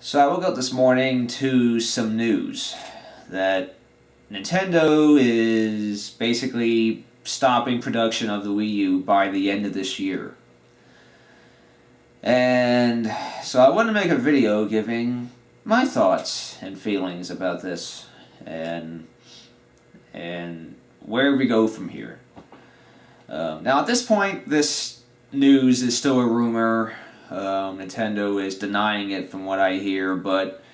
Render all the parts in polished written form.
So I woke up this morning to some news that Nintendo is basically stopping production of the Wii U by the end of this year. And so I want to make a video giving my thoughts and feelings about this and where we go from here. Now at this point, this news is still a rumor. Nintendo is denying it from what I hear, but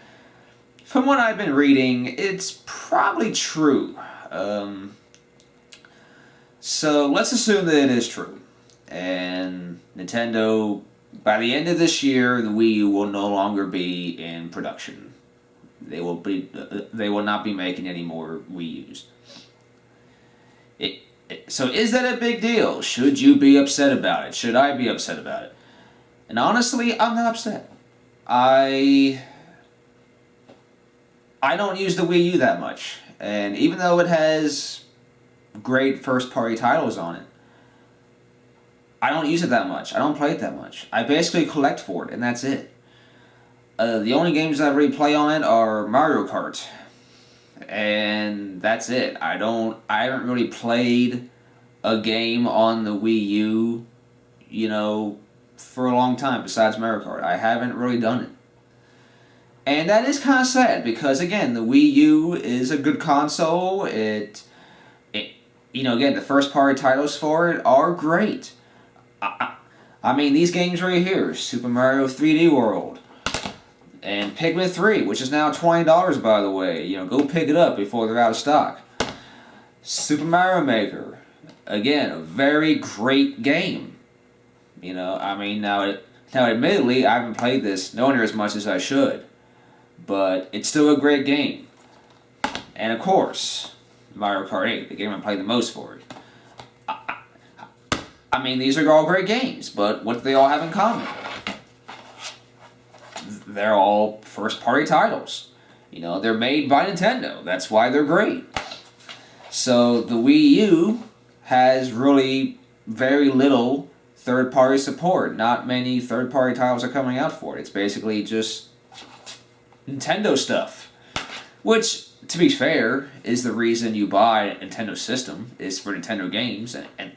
from what I've been reading, it's probably true. So let's assume that it is true. And Nintendo, by the end of this year, the Wii U will no longer be in production. They will not be making any more Wii U's. So is that a big deal? Should you be upset about it? Should I be upset about it? And honestly, I'm not upset. I don't use the Wii U that much. And even though it has great first-party titles on it, I don't use it that much. I don't play it that much. I basically collect for it, and that's it. The only games I really play on it are Mario Kart. And that's it. I haven't really played a game on the Wii U, for a long time besides Mario Kart. I haven't really done it. And that is kind of sad because, again, the Wii U is a good console. Again, the first-party titles for it are great. I mean, these games right here, Super Mario 3D World, and Pikmin 3, which is now $20, by the way. Go pick it up before they're out of stock. Super Mario Maker, again, a very great game. Now admittedly, I haven't played this nowhere near as much as I should, but it's still a great game. And of course, Mario Kart 8, the game I played the most for it. These are all great games, but what do they all have in common? They're all first-party titles. They're made by Nintendo. That's why they're great. So the Wii U has really very little third-party support. Not many third-party titles are coming out for it. It's basically just Nintendo stuff. Which, to be fair, is the reason you buy a Nintendo system, is for Nintendo games, and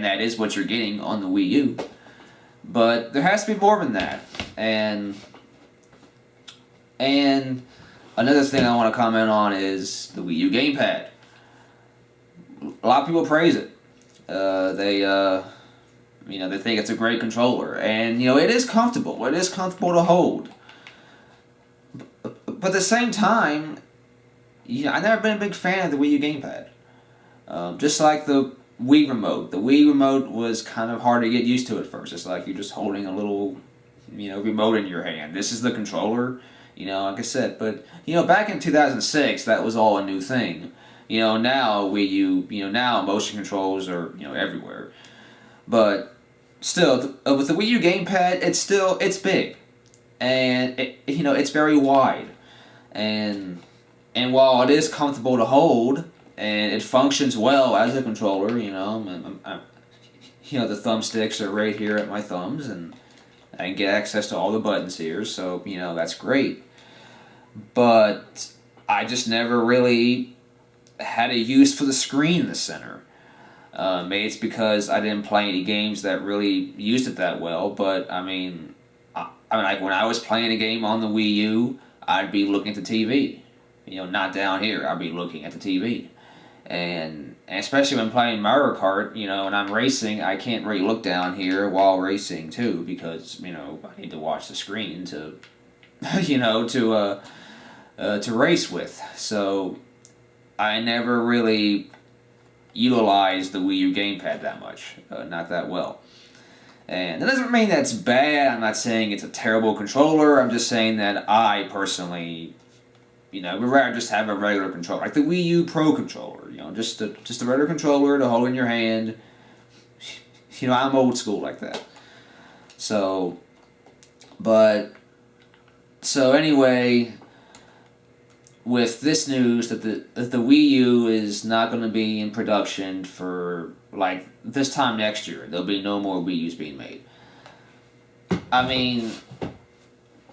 that is what you're getting on the Wii U. But there has to be more than that. And another thing I want to comment on is the Wii U Gamepad. A lot of people praise it. They think it's a great controller, and it is comfortable. It is comfortable to hold. But at the same time, I've never been a big fan of the Wii U Gamepad. Just like the Wii Remote. The Wii Remote was kind of hard to get used to at first. It's like you're just holding a little, remote in your hand. This is the controller, like I said. But, back in 2006, that was all a new thing. Now Wii U, now motion controls are, everywhere. But still, with the Wii U Gamepad, it's big. And, it's very wide. And while it is comfortable to hold, and it functions well as a controller, the thumbsticks are right here at my thumbs, and I can get access to all the buttons here, so, that's great. But I just never really had a use for the screen in the center. Maybe it's because I didn't play any games that really used it that well, but, like when I was playing a game on the Wii U, I'd be looking at the TV. Not down here, I'd be looking at the TV. And especially when playing Mario Kart, and I'm racing, I can't really look down here while racing too, because, I need to watch the screen to, to race with. So I never really utilized the Wii U Gamepad that much, not that well. And that doesn't mean that's bad. I'm not saying it's a terrible controller. I'm just saying that I personally, would rather just have a regular controller, like the Wii U Pro controller. Just a regular controller to hold in your hand. I'm old school like that. So anyway, with this news that the Wii U is not going to be in production for like this time next year, there'll be no more Wii U's being made.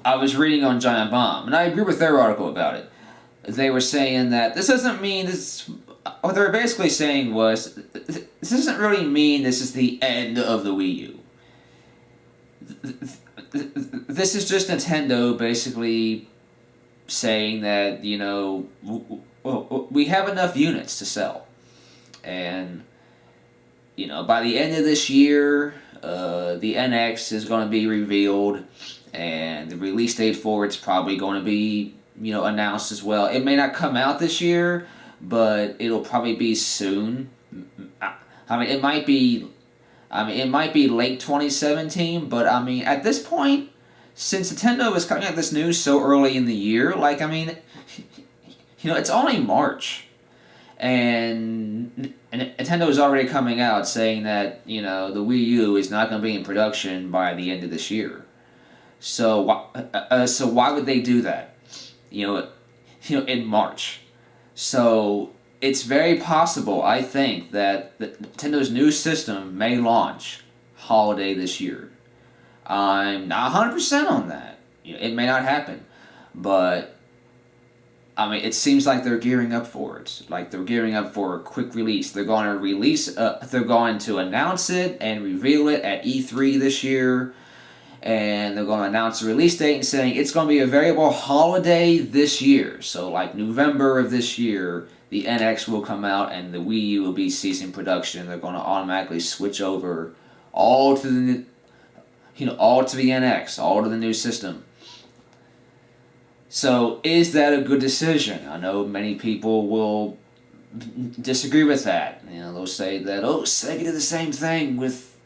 I was reading on Giant Bomb, and I agree with their article about it. They were saying that this doesn't mean this. What they were basically saying was, this doesn't really mean this is the end of the Wii U. This is just Nintendo basically saying that, we have enough units to sell. And, by the end of this year, the NX is going to be revealed, and the release date for it's probably going to be, announced as well. It may not come out this year, but it'll probably be soon. It might be late 2017, but at this point, since Nintendo is coming out this news so early in the year, it's only March, and Nintendo is already coming out saying that the Wii U is not going to be in production by the end of this year. So why would they do that? In March. So it's very possible, I think, that Nintendo's new system may launch holiday this year. I'm not 100% on that. It may not happen, but it seems like they're gearing up for it. Like they're gearing up for a quick release. They're going to they're going to announce it and reveal it at E3 this year, and they're going to announce the release date and saying it's going to be a variable holiday this year. So like November of this year, the NX will come out and the Wii U will be ceasing production. They're going to automatically switch over all to the NX, all to the new system. So is that a good decision? I know many people will disagree with that. They'll say that, Sega did the same thing with,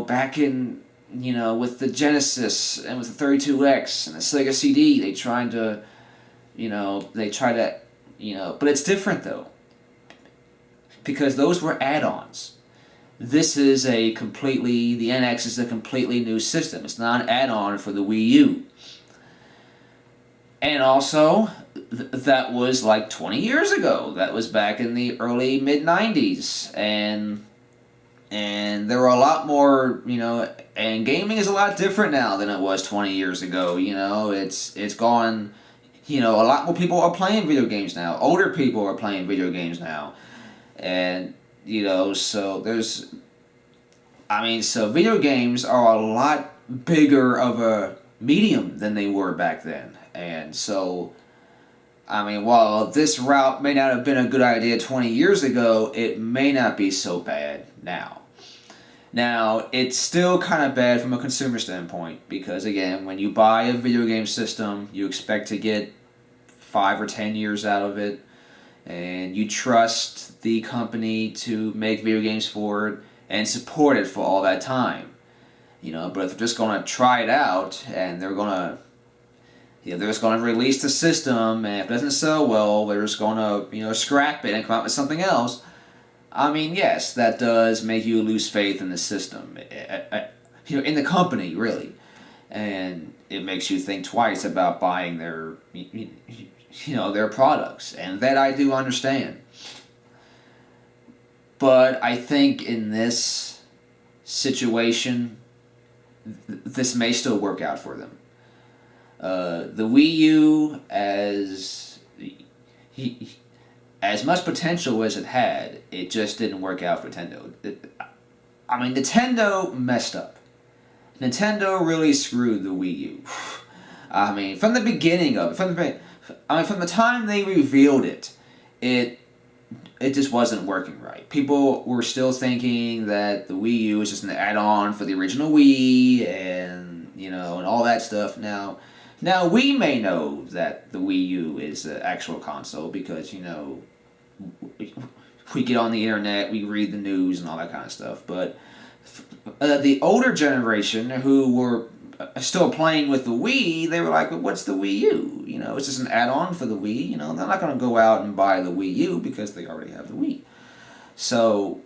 back in, with the Genesis and with the 32X and the Sega CD. They tried to, but it's different though. Because those were add-ons. The NX is a completely new system. It's not an add-on for the Wii U. And also, that was like 20 years ago. That was back in the early mid-90s. And there were a lot more, and gaming is a lot different now than it was 20 years ago. It's gone, a lot more people are playing video games now. Older people are playing video games now. And, so so video games are a lot bigger of a medium than they were back then. And so, while this route may not have been a good idea 20 years ago, it may not be so bad now. Now, it's still kind of bad from a consumer standpoint because, again, when you buy a video game system, you expect to get 5 or 10 years out of it, and you trust the company to make video games for it and support it for all that time. But if they're just going to try it out and they're just going to release the system, and if it doesn't sell well, they're just going to, scrap it and come out with something else. Yes, that does make you lose faith in the system, in the company, really. And it makes you think twice about buying their products. And that I do understand. But I think in this situation, this may still work out for them. The Wii U, as much potential as it had, it just didn't work out for Nintendo. Nintendo messed up. Nintendo really screwed the Wii U. From the beginning of it, from the time they revealed it, it just wasn't working right. People were still thinking that the Wii U was just an add-on for the original Wii, and and all that stuff. Now we may know that the Wii U is an actual console because we get on the internet, we read the news and all that kind of stuff. But the older generation who were still playing with the Wii, they were like, well, what's the Wii U? It's just an add-on for the Wii. They're not going to go out and buy the Wii U because they already have the Wii. So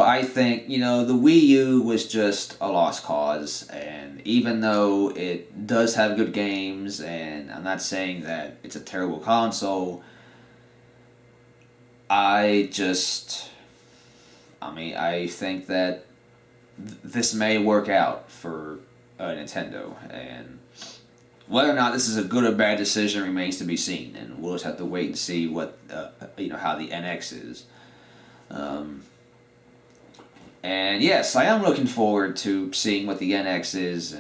I think, the Wii U was just a lost cause. And even though it does have good games, and I'm not saying that it's a terrible console, I think that this may work out for Nintendo, and whether or not this is a good or bad decision remains to be seen, and we'll just have to wait and see what how the NX is. Um, and yes, I am looking forward to seeing what the NX is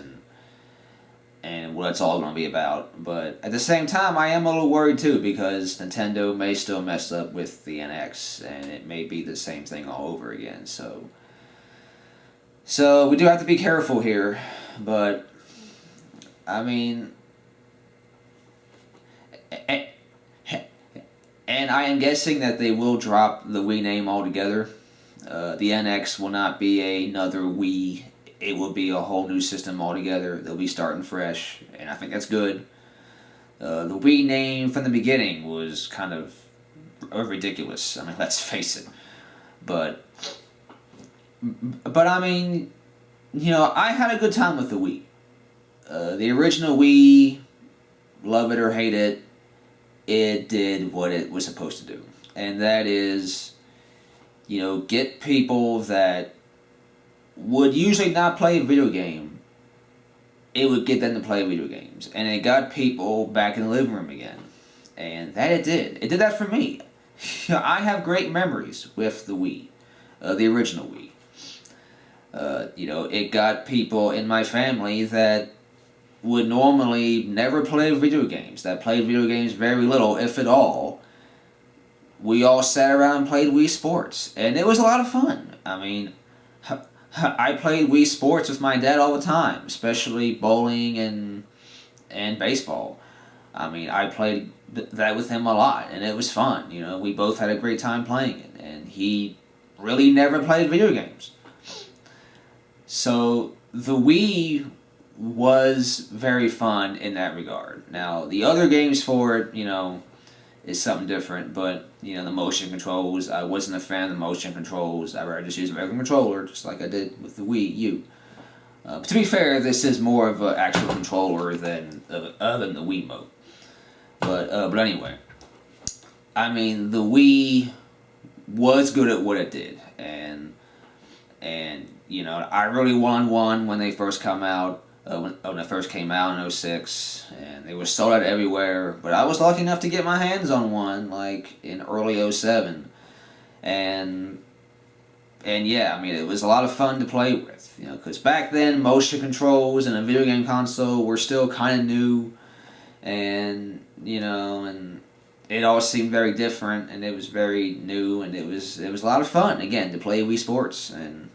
and what it's all going to be about. But at the same time, I am a little worried too because Nintendo may still mess up with the NX, and it may be the same thing all over again. So we do have to be careful here. But I mean, and I am guessing that they will drop the Wii name altogether. The NX will not be another Wii. It will be a whole new system altogether. They'll be starting fresh, and I think that's good. The Wii name from the beginning was kind of ridiculous. I mean, let's face it. But I mean, I had a good time with the Wii. The original Wii, love it or hate it, it did what it was supposed to do. And that is, get people that would usually not play a video game, it would get them to play video games. And it got people back in the living room again. And that it did. It did that for me. I have great memories with the Wii, the original Wii. It got people in my family that would normally never play video games, that played video games very little, if at all. We all sat around and played Wii Sports, and it was a lot of fun. I mean, I played Wii Sports with my dad all the time, especially bowling and baseball. I mean, I played that with him a lot, and it was fun. We both had a great time playing it, and he really never played video games. So the Wii was very fun in that regard. Now, the other games for it, is something different, but, the motion controls, I wasn't a fan of the motion controls. I'd rather just use a regular controller, just like I did with the Wii U. To be fair, this is more of an actual controller than the Wiimote. But anyway, I mean, the Wii was good at what it did, and I really wanted one when they first come out. When it first came out in 06, and they were sold out everywhere, but I was lucky enough to get my hands on one, like, in early 07, and yeah, I mean, it was a lot of fun to play with, because back then, motion controls and a video game console were still kind of new, and, and it all seemed very different, and it was very new, and it was a lot of fun, again, to play Wii Sports, and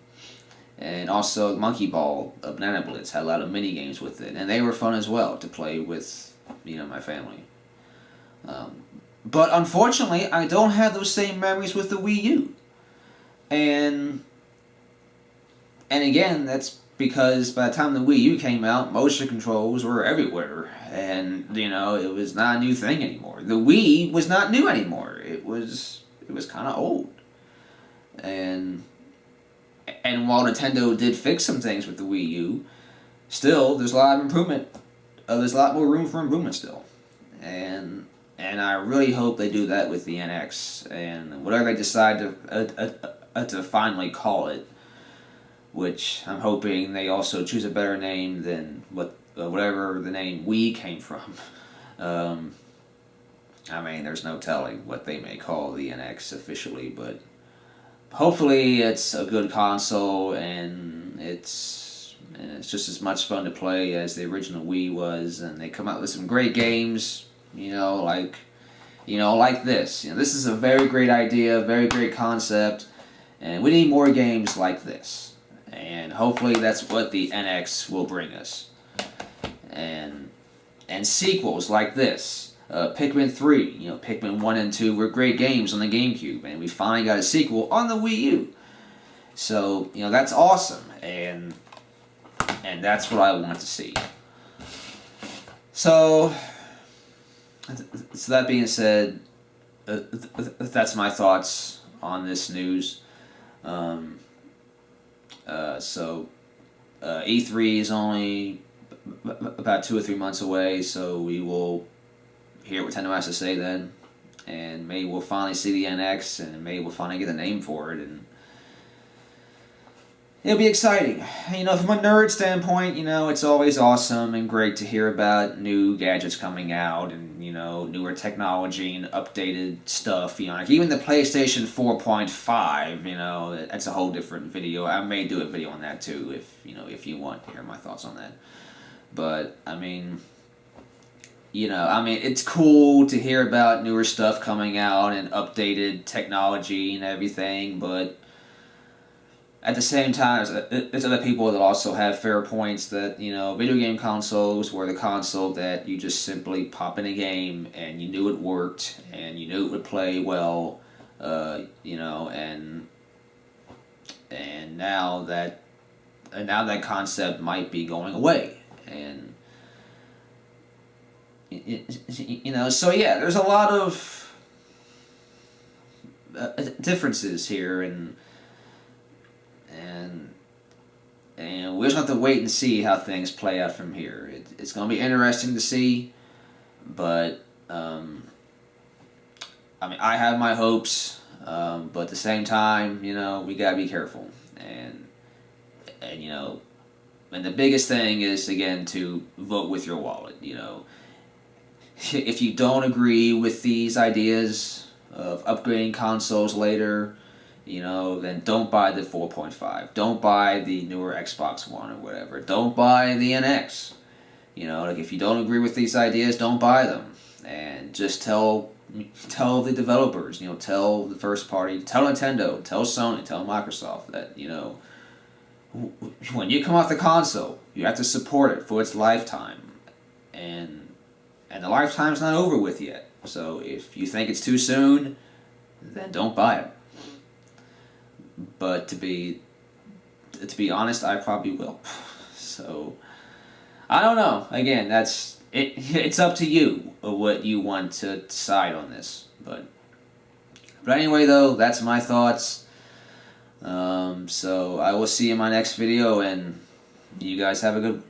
also Monkey Ball, Banana Blitz had a lot of mini games with it, and they were fun as well to play with, my family. But unfortunately, I don't have those same memories with the Wii U, and again, that's because by the time the Wii U came out, motion controls were everywhere, and it was not a new thing anymore. The Wii was not new anymore. It was kind of old, and while Nintendo did fix some things with the Wii U, still, there's a lot of improvement. There's a lot more room for improvement still. And I really hope they do that with the NX. And whatever they decide to finally call it, which I'm hoping they also choose a better name than whatever the name Wii came from. I mean, there's no telling what they may call the NX officially, but hopefully it's a good console and it's just as much fun to play as the original Wii was, and they come out with some great games, like this. This is a very great idea, very great concept, and we need more games like this. And hopefully that's what the NX will bring us. And sequels like this. Pikmin 3, Pikmin 1 and 2 were great games on the GameCube, and we finally got a sequel on the Wii U. So, that's awesome, and that's what I want to see. So that being said, that's my thoughts on this news. E3 is only about 2 or 3 months away, so we will hear what Nintendo has to say then, and maybe we'll finally see the NX, and maybe we'll finally get a name for it, and it'll be exciting. You know, from a nerd standpoint, you know, it's always awesome and great to hear about new gadgets coming out and, you know, newer technology and updated stuff. You know, like even the PlayStation 4.5, you know, that's a whole different video. I may do a video on that too if, you know, if you want to hear my thoughts on that. But, I mean, you know, I mean, it's cool to hear about newer stuff coming out and updated technology and everything, but at the same time, there's other people that also have fair points that, you know, video game consoles were the console that you just simply pop in a game and you knew it worked and you knew it would play well, you know, and now that concept might be going away, and you know, so yeah, there's a lot of differences here, and we just have to wait and see how things play out from here. It's going to be interesting to see, but I mean, I have my hopes, but at the same time, you know, we got to be careful, and you know, and the biggest thing is again to vote with your wallet. You know, if you don't agree with these ideas of upgrading consoles later, you know, then don't buy the 4.5. Don't buy the newer Xbox One or whatever. Don't buy the NX. You know, like if you don't agree with these ideas, don't buy them. And just tell the developers, you know, tell the first party, tell Nintendo, tell Sony, tell Microsoft that, you know, when you come off the console, you have to support it for its lifetime. And the lifetime's not over with yet. So if you think it's too soon, then don't buy it. But to be honest, I probably will. So I don't know. Again, that's it. It's up to you what you want to decide on this. But anyway, though, that's my thoughts. So I will see you in my next video, and you guys have a good